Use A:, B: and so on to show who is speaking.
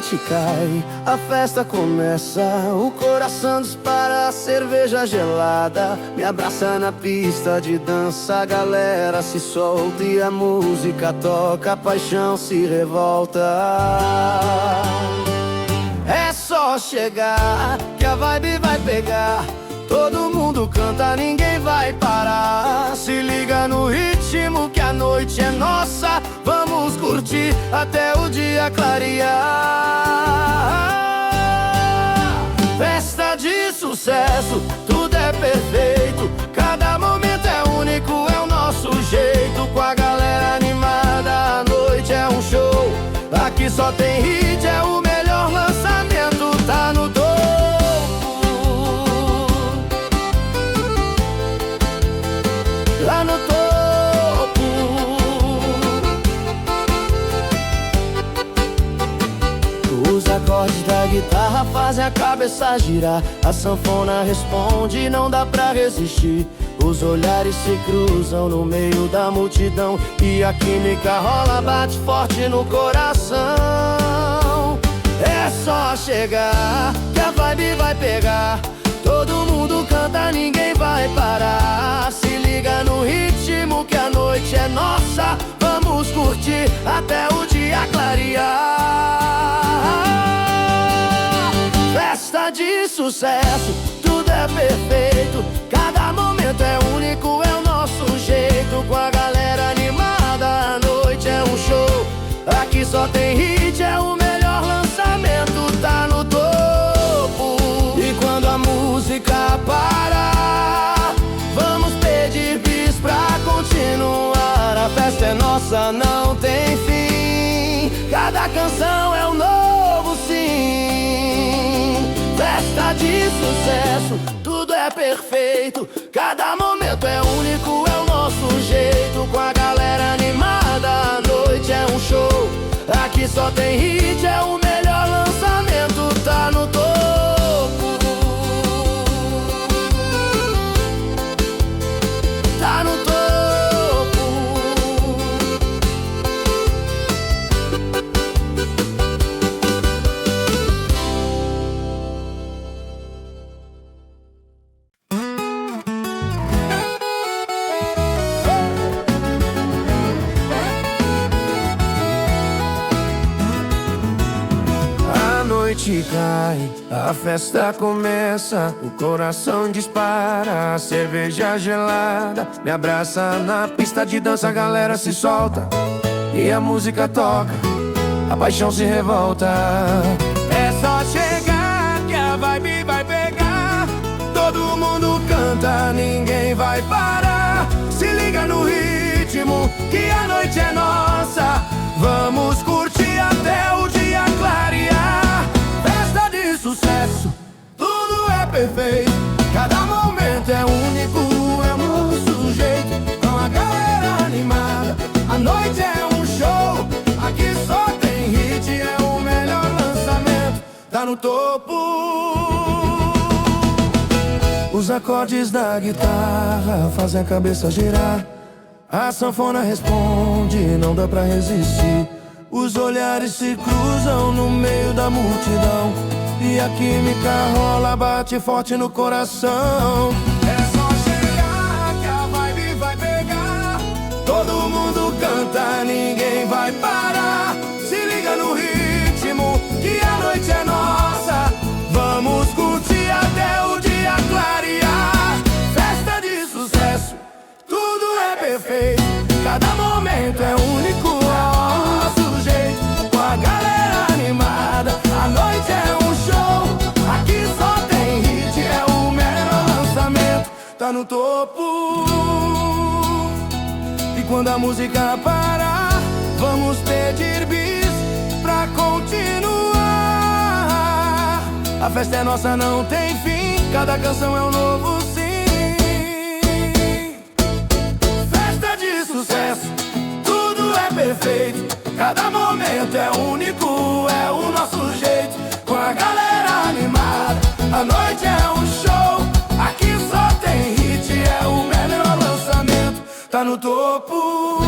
A: noite cai, a festa começa, o coração dispara, a cerveja gelada me abraça na pista de dança, a galera se solta e a música toca, a paixão se revolta. É só chegar que a vibe vai pegar, todo mundo canta, ninguém vai parar. Se liga no ritmo que a noite é nossa, vamos curtir até o dia clarear. Festa de sucesso, tudo é perfeito, cada momento é único, é o nosso jeito. Com a galera animada, a noite é um show, aqui só tem hit, é o melhor lançamento, tá no topo. Lá no topo. Os acordes da guitarra fazem a cabeça girar, a sanfona responde, não dá pra resistir. Os olhares se cruzam no meio da multidão e a química rola, bate forte no coração. É só chegar que a vibe vai pegar, todo mundo canta, ninguém vai parar. Se liga no ritmo que a noite é nossa, vamos curtir até o dia clarear. Festa de sucesso, tudo é perfeito, cada momento é único, é o nosso jeito. Com a galera animada, a noite é um show, aqui só tem hit, é o melhor lançamento, tá no topo. E quando a música parar, vamos pedir bis pra continuar. A festa é nossa, não tem fim, cada canção é um novo sim. Festa de sucesso, tudo é perfeito, cada momento é único, é o nosso jeito. Com a galera animada, a noite é um show, aqui só tem hit, é o melhor lançamento, tá no topo. Tá no topo. A noite cai, a festa começa, o coração dispara, a cerveja gelada me abraça na pista de dança, a galera se solta e a música toca, a paixão se revolta. É só chegar que a vibe vai pegar, todo mundo canta, ninguém vai parar. Se liga no ritmo que a noite é nossa, vamos curtir até o dia clarear. Festa de sucesso, tudo é perfeito, cada momento é único, é o nosso jeito. Com a galera animada, a noite é um show, aqui só tem hit, é o melhor lançamento, tá no topo. Os acordes da guitarra fazem a cabeça girar, a sanfona responde, não dá pra resistir. Os olhares se cruzam no meio da multidão e a química rola, bate forte no coração. É só chegar que a vibe vai pegar, todo mundo canta, ninguém vai parar. Se liga no ritmo que a noite é nossa, vamos curtir até o dia clarear. Festa de sucesso, tudo é perfeito, cada momento é único, é o nosso jeito. Com a galera animada, a noite é um show, aqui só tem hit, é o melhor lançamento, tá no topo. E quando a música parar, vamos pedir bis pra continuar. A festa é nossa, não tem fim, cada canção é um novo sim. Festa de sucesso, tudo é perfeito, cada momento é único, é o nosso jeito. Com a galera animada, a noite é um show, aqui só tem hit, é o melhor lançamento, tá no topo.